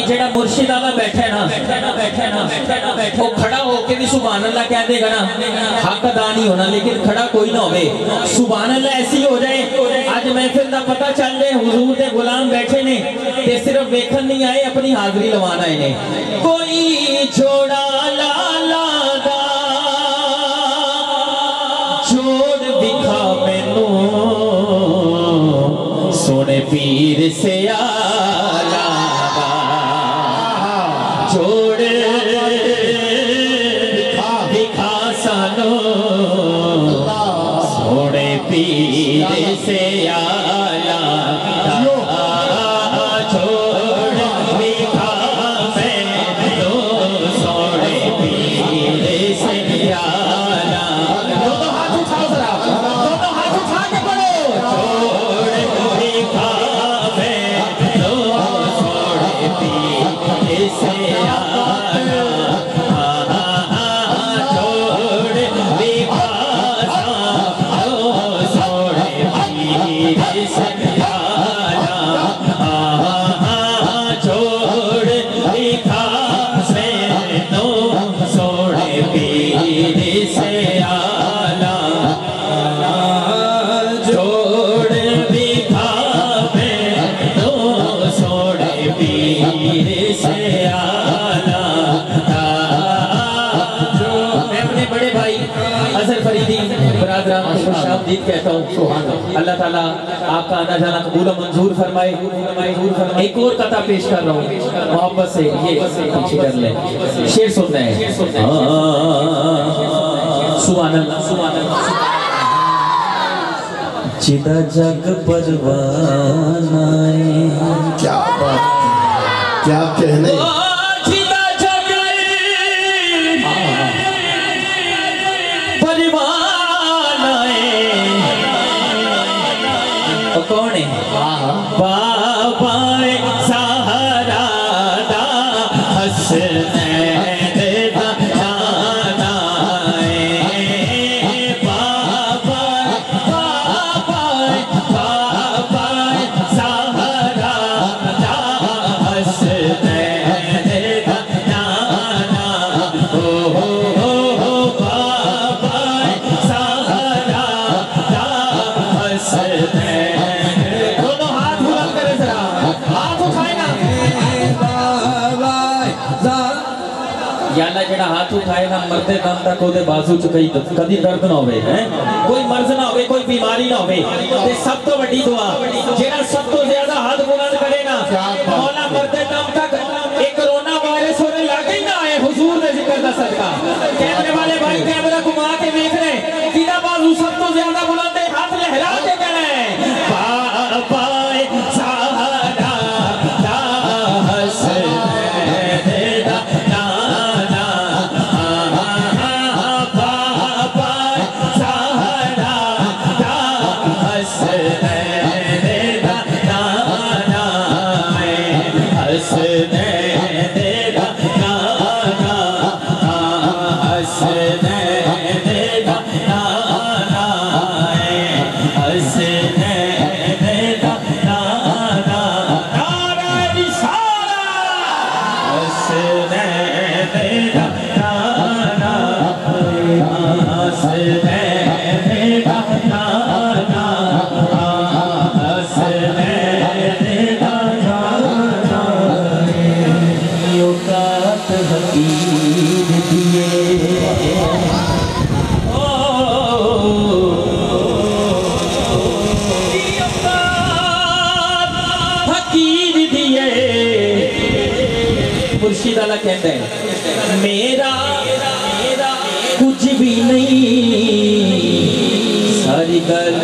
जेड़ा मुर्शिद आला बैठे ना वो खड़ा होके भी सुभान अल्लाह कह देगा ना, हक अदा नहीं होना, लेकिन खड़ा कोई ना होवे। सुभान अल्लाह ऐसी हो जाए आज महफिल दा पता चल जाए हुजूर दे गुलाम बैठे ने ते सिर्फ वेखन नहीं आए, अपनी हाजरी लवाना आए ने। कोई जोड़ा लाला दा जोड़ दिखा मैनू सोने पीर से आला जोड़ दिखा सानो सोने पीर से आला जोड़ दिखा मैनू सोने पीर से आला। दोनों हाथ उठाओ जरा, दोनों हाथ उठा के पढ़ो। जोड़ दिखा मैनू सोने पीर से कहता हूँ अल्लाह ताला आपका आना जाना कबूल मंजूर फरमाए। एक और कथा पेश कर रहा हूँ मोहब्बत से, ये पीछे कर ले, शेर सुनना है। सुभान अल्लाह सुभान अल्लाह। जिदा जग परवाना क्या बात, क्या कहने कौन है बाबा सहारा दा हसनैन दा नाना बाबा बाबा बाबा सहारा दा हसनैन दा नाना हो बाबा सहारा दा हसनैन। हाथ उठाए ना मरते दम तक ओदे बाजू च कदी दर्द ना होवे, हैं कोई मर्ज ना होवे, कोई बीमारी ना होवे। ते सब तो बड़ी दुआ जेड़ा सब तो ज्यादा हाथ बुलंद करे ना मौला मरते दम तक एक कोरोना वायरस होने लागे ना आए हुजूर दे जिक्र दा सदका। कैमरे वाले भाई कैमरा घुमा के देख रहे किदा बाजू सब तो ज्यादा बुलंद है, हाथ लहरा के कहना है बाबा सहारा दा हसनैन दा मुर्शिद अल्लाह कहते हैं मेरा कुछ भी नहीं सारी गल